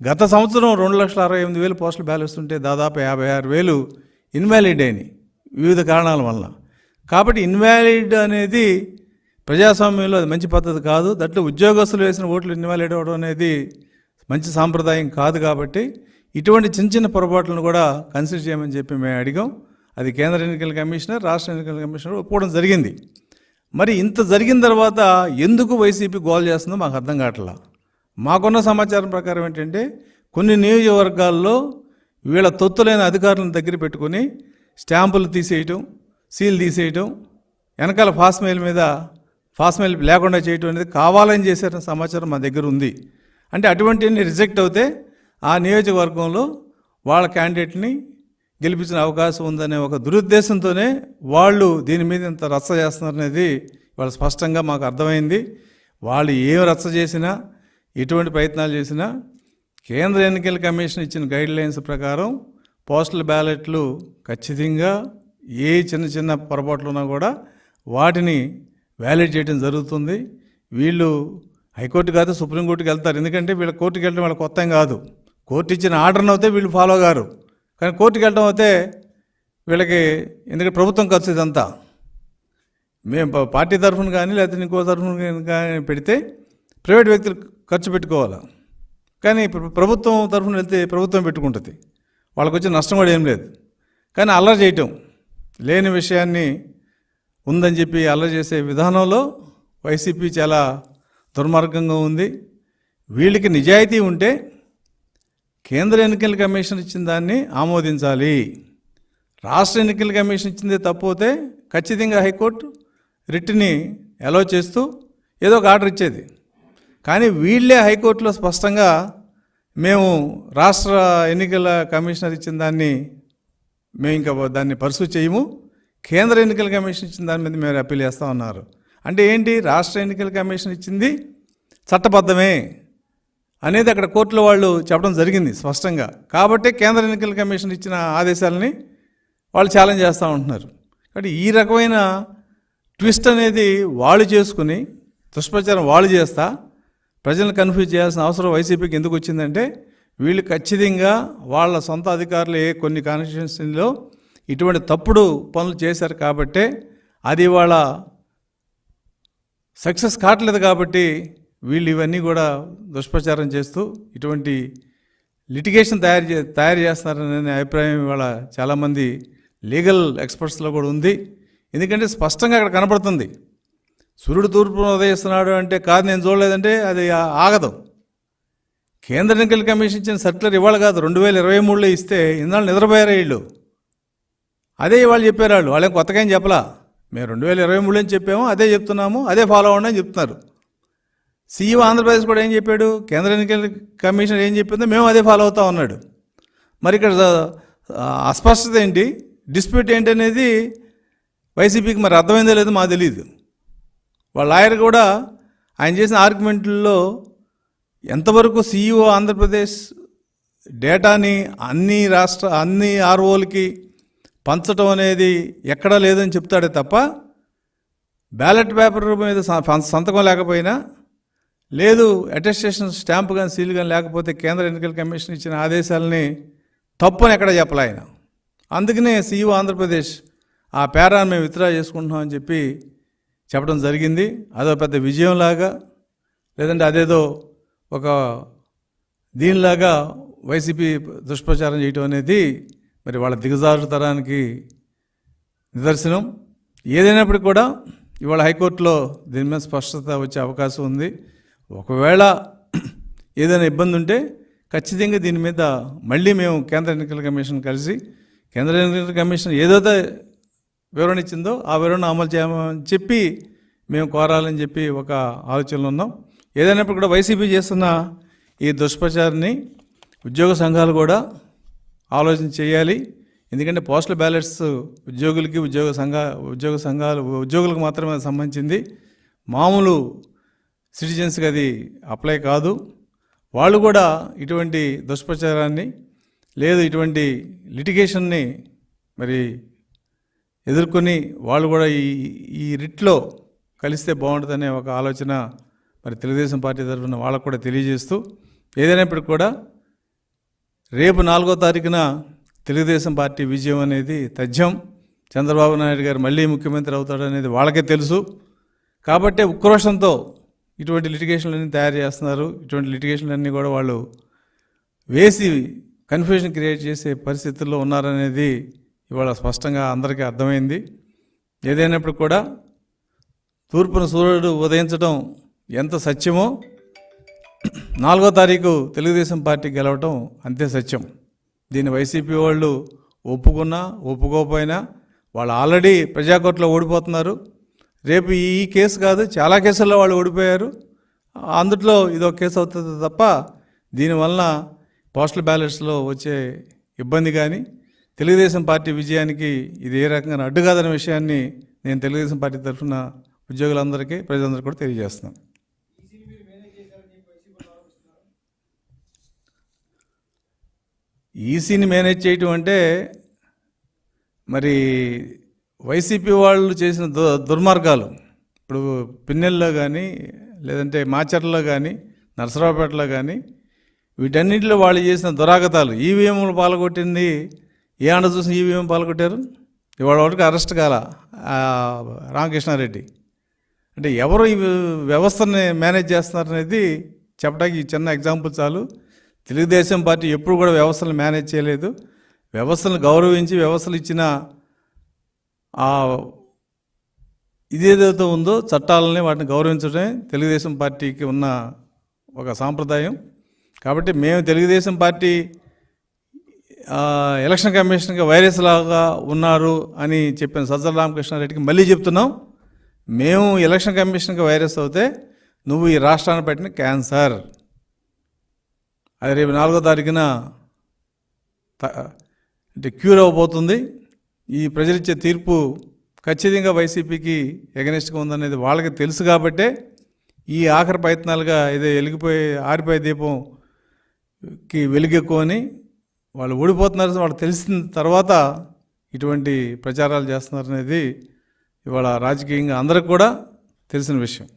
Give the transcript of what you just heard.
గత సంవత్సరం 2,68,000 postal ballots ఉంటే దాదాపు 56,000 ఇన్వాలిడ్ అయినాయి వివిధ కారణాల వల్ల. కాబట్టి ఇన్వాలిడ్ అనేది ప్రజాస్వామ్యంలో అది మంచి పద్ధతి కాదు. దాంట్లో ఉద్యోగస్తులు వేసిన ఓట్లు ఇన్వాలిడ్ అవ్వడం అనేది మంచి సాంప్రదాయం కాదు. కాబట్టి ఇటువంటి చిన్న చిన్న పొరపాట్లను కూడా కన్సిడర్ చేయమని చెప్పి మేము అడిగాం. అది కేంద్ర ఎన్నికల కమిషనర్, రాష్ట్ర ఎన్నికల కమిషనర్ ఒప్పుకోవడం జరిగింది. మరి ఇంత జరిగిన తర్వాత ఎందుకు వైసీపీ గోల్ చేస్తుందో మాకు అర్థం కావట్లా. మాకున్న సమాచారం ప్రకారం ఏంటంటే కొన్ని నియోజకవర్గాల్లో వీళ్ళ తొత్తులైన అధికారులను దగ్గర పెట్టుకొని స్టాంపులు తీసేయటం, సీల్ తీసేయటం, వెనకాల ఫాస్మెయిల్ లేకుండా చేయటం అనేది కావాలని చేసిన సమాచారం మా దగ్గర ఉంది. అంటే అటువంటివన్నీ రిజెక్ట్ అవుతే ఆ నియోజకవర్గంలో వాళ్ళ క్యాండిడేట్ని గెలిపించిన అవకాశం ఉందనే ఒక దురుద్దేశంతోనే వాళ్ళు దీని మీద ఇంత రచ్చ చేస్తున్నారనేది వాళ్ళు స్పష్టంగా మాకు అర్థమైంది. వాళ్ళు ఏం రచ్చ చేసినా, ఎటువంటి ప్రయత్నాలు చేసినా కేంద్ర ఎన్నికల కమిషన్ ఇచ్చిన గైడ్లైన్స్ ప్రకారం పోస్టల్ బ్యాలెట్లు ఖచ్చితంగా ఏ చిన్న చిన్న పొరపాట్లు ఉన్నా కూడా వాటిని వ్యాలిడ్ చేయడం జరుగుతుంది. వీళ్ళు హైకోర్టు కాదు సుప్రీంకోర్టుకి వెళ్తారు. ఎందుకంటే వీళ్ళ కోర్టుకి వెళ్ళడం వాళ్ళకి కొత్త కాదు. కోర్టు ఇచ్చిన ఆర్డర్ని అయితే వీళ్ళు ఫాలో గారు. కానీ కోర్టుకి వెళ్ళడం అయితే వీళ్ళకి, ఎందుకంటే ప్రభుత్వం ఖర్చు ఇదంతా మేము పార్టీ తరఫున కానీ లేకపోతే ఇంకో తరఫున కానీ పెడితే ప్రైవేట్ వ్యక్తులు ఖర్చు పెట్టుకోవాలి. కానీ ప్రభుత్వం తరఫున వెళ్తే ప్రభుత్వం పెట్టుకుంటుంది. వాళ్ళకి వచ్చే నష్టం కూడా ఏం లేదు. కానీ అల్లరి చేయటం, లేని విషయాన్ని ఉందని చెప్పి అల్లరి చేసే విధానంలో వైసీపీ చాలా దుర్మార్గంగా ఉంది. వీళ్ళకి నిజాయితీ ఉంటే కేంద్ర ఎన్నికల కమిషన్ ఇచ్చిన దాన్ని ఆమోదించాలి. రాష్ట్ర ఎన్నికల కమిషన్ ఇచ్చిందే తప్పితే ఖచ్చితంగా హైకోర్టు రిట్ని అలో చేస్తూ ఏదో ఒక ఆర్డర్ ఇచ్చేది. కానీ వీళ్ళే హైకోర్టులో స్పష్టంగా మేము రాష్ట్ర ఎన్నికల కమిషనర్ ఇచ్చిన దాన్ని మేము ఇంకా దాన్ని పర్సూ చేయము, కేంద్ర ఎన్నికల కమిషన్ ఇచ్చిన దాని మీద మేము అప్పీల్ చేస్తూ ఉన్నారు. అంటే ఏంటి, రాష్ట్ర ఎన్నికల కమిషన్ ఇచ్చింది చట్టబద్ధమే అనేది అక్కడ కోర్టులో వాళ్ళు చెప్పడం జరిగింది స్పష్టంగా. కాబట్టి కేంద్ర ఎన్నికల కమిషన్ ఇచ్చిన ఆదేశాలని వాళ్ళు ఛాలెంజ్ చేస్తూ ఉంటున్నారు. కాబట్టి ఈ రకమైన ట్విస్ట్ అనేది వాళ్ళు చేసుకుని దుష్ప్రచారం వాళ్ళు చేస్తా ప్రజలను కన్ఫ్యూజ్ చేయాల్సిన అవసరం వైసీపీకి ఎందుకు వచ్చిందంటే వీళ్ళు ఖచ్చితంగా వాళ్ళ సొంత అధికారులే కొన్ని కాన్స్టిట్యున్సీలో ఇటువంటి తప్పుడు పనులు చేశారు. కాబట్టే అది వాళ్ళ సక్సెస్ కావట్లేదు. కాబట్టి వీళ్ళు ఇవన్నీ కూడా దుష్ప్రచారం చేస్తూ ఇటువంటి లిటిగేషన్ తయారు చేస్తున్నారనే అభిప్రాయం ఇవాళ చాలామంది లీగల్ ఎక్స్పర్ట్స్లో కూడా ఉంది. ఎందుకంటే స్పష్టంగా అక్కడ కనపడుతుంది. సూర్యుడు తూర్పున ఉదయిస్తున్నాడు అంటే కాదు నేను చూడలేదంటే అది ఆగదు. కేంద్ర ఎన్నికల కమిషన్ ఇచ్చిన సర్క్యులర్ ఇవాళ కాదు 2023లో ఇస్తే ఇన్నాళ్ళు నిద్రపోయారు వీళ్ళు. అదే ఇవాళ చెప్పారు వాళ్ళు. వాళ్ళేం కొత్తగా ఏం చెప్పలా. మేము 2023లో అని చెప్పాము, అదే చెప్తున్నాము, అదే ఫాలో అవ్వండి అని చెప్తున్నారు. సీఈఓ ఆంధ్రప్రదేశ్ కూడా ఏం చెప్పాడు, కేంద్ర ఎన్నికల కమిషన్ ఏం చెప్పిందో మేము అదే ఫాలో అవుతా ఉన్నాడు. మరి ఇక్కడ అస్పష్టత ఏంటి, డిస్ప్యూట్ ఏంటి అనేది వైసీపీకి మరి అర్థమైందో లేదో మాకు తెలియదు. వాళ్ళ లాయర్ కూడా ఆయన చేసిన ఆర్గ్యుమెంట్లలో ఎంతవరకు సీఈఓ ఆంధ్రప్రదేశ్ డేటాని అన్ని ఆర్ఓలకి పంచడం అనేది ఎక్కడా లేదని చెప్తాడే తప్ప బ్యాలెట్ పేపర్ మీద సంతకం లేకపోయినా, లేదు అటెస్టేషన్ స్టాంప్ కానీ సీల్ కానీ లేకపోతే కేంద్ర ఎన్నికల కమిషన్ ఇచ్చిన ఆదేశాలని తప్పని ఎక్కడ చెప్పలే ఆయన. అందుకనే సీఈఓ ఆంధ్రప్రదేశ్ ఆ పేరాన్ని మేము విత్డ్రా చేసుకుంటున్నామని చెప్పి చెప్పడం జరిగింది. అదో పెద్ద విజయంలాగా, లేదంటే అదేదో ఒక దీనిలాగా వైసీపీ దుష్ప్రచారం చేయటం అనేది మరి వాళ్ళ దిగజారుతనానికి నిదర్శనం. ఏదైనప్పటికీ కూడా ఇవాళ హైకోర్టులో దీని మీద స్పష్టత వచ్చే అవకాశం ఉంది. ఒకవేళ ఏదైనా ఇబ్బంది ఉంటే ఖచ్చితంగా దీని మీద మళ్ళీ మేము కేంద్ర ఎన్నికల కమిషన్ కలిసి కేంద్ర ఎన్నికల కమిషన్ ఏదైతే వివరణ ఇచ్చిందో ఆ వివరణ అమలు చేయమని చెప్పి మేము కోరాలని చెప్పి ఒక ఆలోచనలో ఉన్నాం. ఏదైనప్పుడు కూడా వైసీపీ చేస్తున్న ఈ దుష్ప్రచారాన్ని ఉద్యోగ సంఘాలు కూడా ఆలోచన చేయాలి. ఎందుకంటే పోస్టల్ బ్యాలెట్స్ ఉద్యోగులకు మాత్రమే సంబంధించింది. మామూలు సిటిజన్స్కి అది అప్లై కాదు. వాళ్ళు కూడా ఇటువంటి దుష్ప్రచారాన్ని లేదు ఇటువంటి లిటిగేషన్ని మరి ఎదుర్కొని వాళ్ళు కూడా ఈ రిట్లో కలిస్తే బాగుంటుందనే ఒక ఆలోచన మరి తెలుగుదేశం పార్టీ తరఫున వాళ్ళకు కూడా తెలియజేస్తూ, ఏదైనప్పటికీ కూడా రేపు 4వ తారీఖున తెలుగుదేశం పార్టీ విజయం అనేది తథ్యం. చంద్రబాబు నాయుడు గారు మళ్ళీ ముఖ్యమంత్రి అవుతాడనేది వాళ్ళకే తెలుసు. కాబట్టే ఉక్రోషంతో ఇటువంటి లిటిగేషన్లన్నీ తయారు చేస్తున్నారు. ఇటువంటి లిటిగేషన్లన్నీ కూడా వాళ్ళు వేసి కన్ఫ్యూజన్ క్రియేట్ చేసే పరిస్థితుల్లో ఉన్నారనేది ఇవాళ స్పష్టంగా అందరికీ అర్థమైంది. ఏదైనప్పుడు కూడా తూర్పున సూర్యుడు ఉదయించడం ఎంత సత్యమో 4వ తారీఖు తెలుగుదేశం పార్టీ గెలవటం అంతే సత్యం. దీన్ని వైసీపీ వాళ్ళు ఒప్పుకున్నా ఒప్పుకోకపోయినా వాళ్ళు ఆల్రెడీ ప్రజాకోర్టులో ఓడిపోతున్నారు. రేపు ఈ కేసు కాదు, చాలా కేసుల్లో వాళ్ళు ఓడిపోయారు. అందుట్లో ఇదొక కేసు అవుతుంది తప్ప దీనివల్ల పోస్టల్ బ్యాలెట్స్లో వచ్చే ఇబ్బంది కానీ తెలుగుదేశం పార్టీ విజయానికి ఇది ఏ రకంగా అడ్డు కాదనే విషయాన్ని నేను తెలుగుదేశం పార్టీ తరఫున ఉద్యోగులందరికీ ప్రజలందరికీ కూడా తెలియజేస్తున్నాను. ఈసీని మేనేజ్ చేయటం అంటే మరి వైసీపీ వాళ్ళు చేసిన దుర్మార్గాలు ఇప్పుడు పిన్నెల్లో కానీ లేదంటే మాచర్లలో కానీ నరసరావుపేటలో కానీ వీటన్నింటిలో వాళ్ళు చేసిన దురాగతాలు, ఈవీఎంలు పాల్గొట్టింది ఏ ఆండ చూసి ఈవీఎం పాల్గొట్టారు. ఇవాళ వరకు అరెస్ట్ కాల రామకృష్ణారెడ్డి. అంటే ఎవరు ఈ వ్యవస్థని మేనేజ్ చేస్తున్నారనేది చెప్పడానికి ఈ చిన్న ఎగ్జాంపుల్ చాలు. తెలుగుదేశం పార్టీ ఎప్పుడు కూడా వ్యవస్థలను మేనేజ్ చేయలేదు. వ్యవస్థలను గౌరవించి వ్యవస్థలు ఇచ్చిన ఇదేదైతే ఉందో చట్టాలని వాటిని గౌరవించడమే తెలుగుదేశం పార్టీకి ఉన్న ఒక సాంప్రదాయం. కాబట్టి మేము తెలుగుదేశం పార్టీ ఎలక్షన్ కమిషన్గా వైరస్ లాగా ఉన్నారు అని చెప్పిన సజ్జల రామకృష్ణారెడ్డికి మళ్ళీ చెప్తున్నాం, మేము ఎలక్షన్ కమిషన్గా వైరస్ అవుతే నువ్వు ఈ రాష్ట్రాన్ని పెట్టిన క్యాన్సర్. అది రేపు 4వ తారీఖున అంటే క్యూర్ అవ్వబోతుంది. ఈ ప్రజలిచ్చే తీర్పు ఖచ్చితంగా వైసీపీకి ఎగనెస్ట్గా ఉందనేది వాళ్ళకి తెలుసు. కాబట్టే ఈ ఆఖరి ప్రయత్నాలుగా ఏదో ఆరిపోయే దీపంకి వెలుగెక్కువని వాళ్ళు ఓడిపోతున్నారు వాళ్ళు తెలిసిన తర్వాత ఇటువంటి ప్రచారాలు చేస్తున్నారనేది ఇవాళ రాజకీయంగా అందరికి కూడా తెలిసిన విషయం.